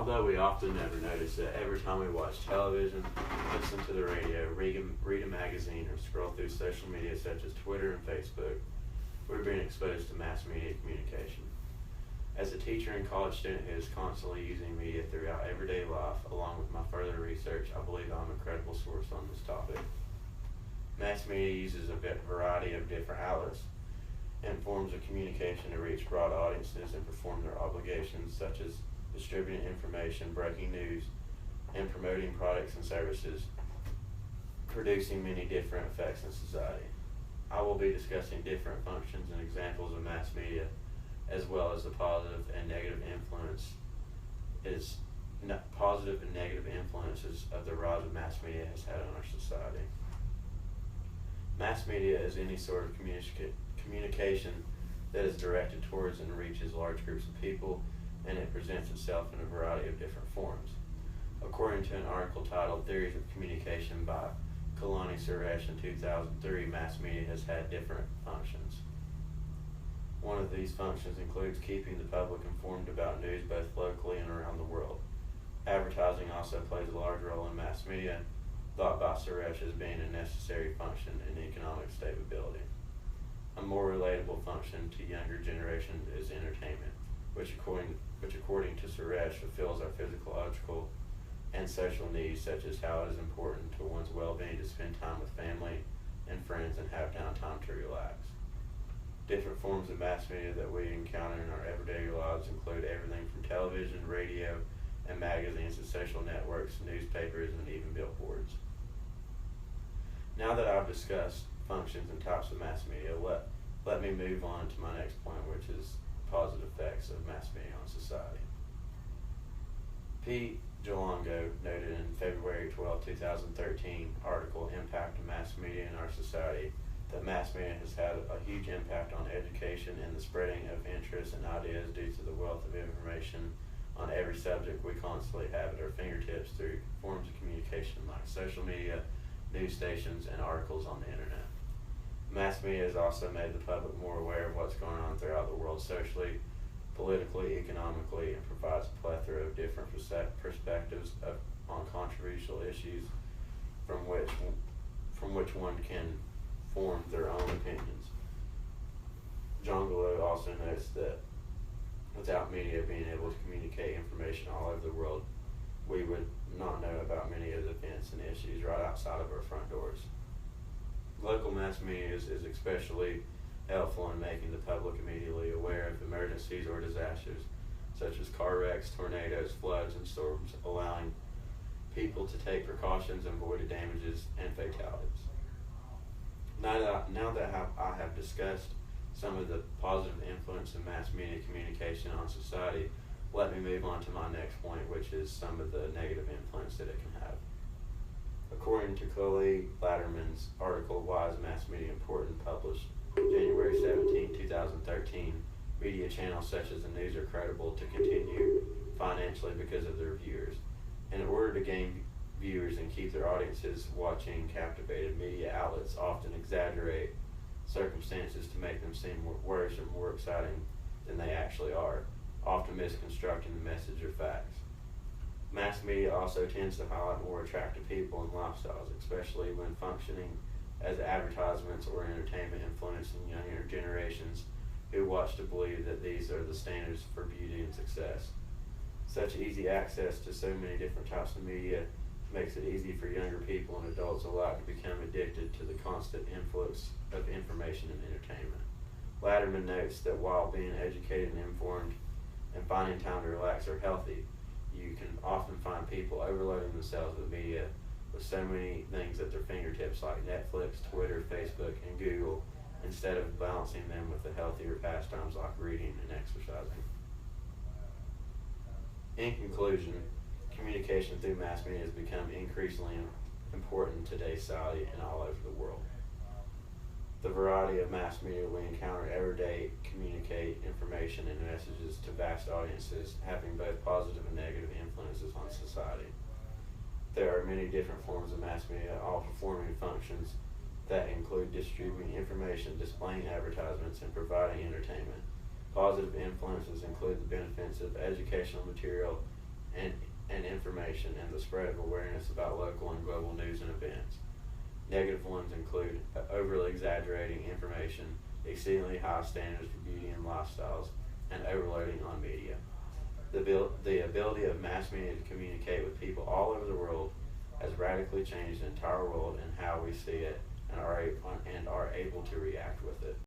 Although we often never notice it, every time we watch television, listen to the radio, read a magazine, or scroll through social media such as Twitter and Facebook, we're being exposed to mass media communication. As a teacher and college student who is constantly using media throughout everyday life, along with my further research, I believe I'm a credible source on this topic. Mass media uses a variety of different outlets and forms of communication to reach broad audiences and perform their obligations such as distributing information, breaking news, and promoting products and services, producing many different effects in society. I will be discussing different functions and examples of mass media, as well as the positive and negative influences of the rise of mass media has had on our society. Mass media is any sort of communication that is directed towards and reaches large groups of people, and it presents itself in a variety of different forms. According to an article titled Theories of Communication by Kalani Suresh in 2003, mass media has had different functions. One of these functions includes keeping the public informed about news both locally and around the world. Advertising also plays a large role in mass media, thought by Suresh as being a necessary function in economic stability. A more relatable function to younger generations is entertainment, which according to Suresh fulfills our physiological and social needs, such as how it is important to one's well-being to spend time with family and friends and have downtime to relax. Different forms of mass media that we encounter in our everyday lives include everything from television, radio, and magazines to social networks, newspapers, and even billboards. Now that I've discussed functions and types of mass media, let me move on to my next point, which is positive effects of mass media on society. Pete Jalongo noted in February 12, 2013 article, Impact of Mass Media in Our Society, that mass media has had a huge impact on education and the spreading of interests and ideas due to the wealth of information on every subject we constantly have at our fingertips through forms of communication like social media, news stations, and articles on the internet. Mass media has also made the public more aware of what's going on throughout the world socially, politically, economically, and provides a plethora of different perspectives on controversial issues from which one can form their own opinions. John Gallo also notes that without media being able to communicate information all over the world, we would not know about many of the events and issues right outside of our front doors. Local mass media is especially helpful in making the public immediately aware of emergencies or disasters, such as car wrecks, tornadoes, floods, and storms, allowing people to take precautions and avoid damages and fatalities. Now that I have discussed some of the positive influence of mass media communication on society, let me move on to my next point, which is some of the negative influence that it can have. According to Coley Latterman's article, Why is Mass Media Important?, published January 17, 2013, media channels such as the news are credible to continue financially because of their viewers. In order to gain viewers and keep their audiences watching, captivated media outlets often exaggerate circumstances to make them seem worse or more exciting than they actually are, often misconstructing the message or facts. Mass media also tends to highlight more attractive people and lifestyles, especially when functioning as advertisements or entertainment, influencing younger generations who watch to believe that these are the standards for beauty and success. Such easy access to so many different types of media makes it easy for younger people and adults alike to become addicted to the constant influx of information and entertainment. Latterman notes that while being educated and informed and finding time to relax are healthy, you can often find people overloading themselves with media with so many things at their fingertips like Netflix, Twitter, Facebook, and Google, instead of balancing them with the healthier pastimes like reading and exercising. In conclusion, communication through mass media has become increasingly important in today's society and all over the world. The variety of mass media we encounter every day communicate information and messages to vast audiences, having both positive and negative influences on society. There are many different forms of mass media, all performing functions that include distributing information, displaying advertisements, and providing entertainment. Positive influences include the benefits of educational material and information and the spread of awareness about local and global news and events. Negative ones include overly exaggerating information, exceedingly high standards for beauty and lifestyles, and overloading on media. The ability of mass media to communicate with people all over the world has radically changed the entire world and how we see it and are able to react with it.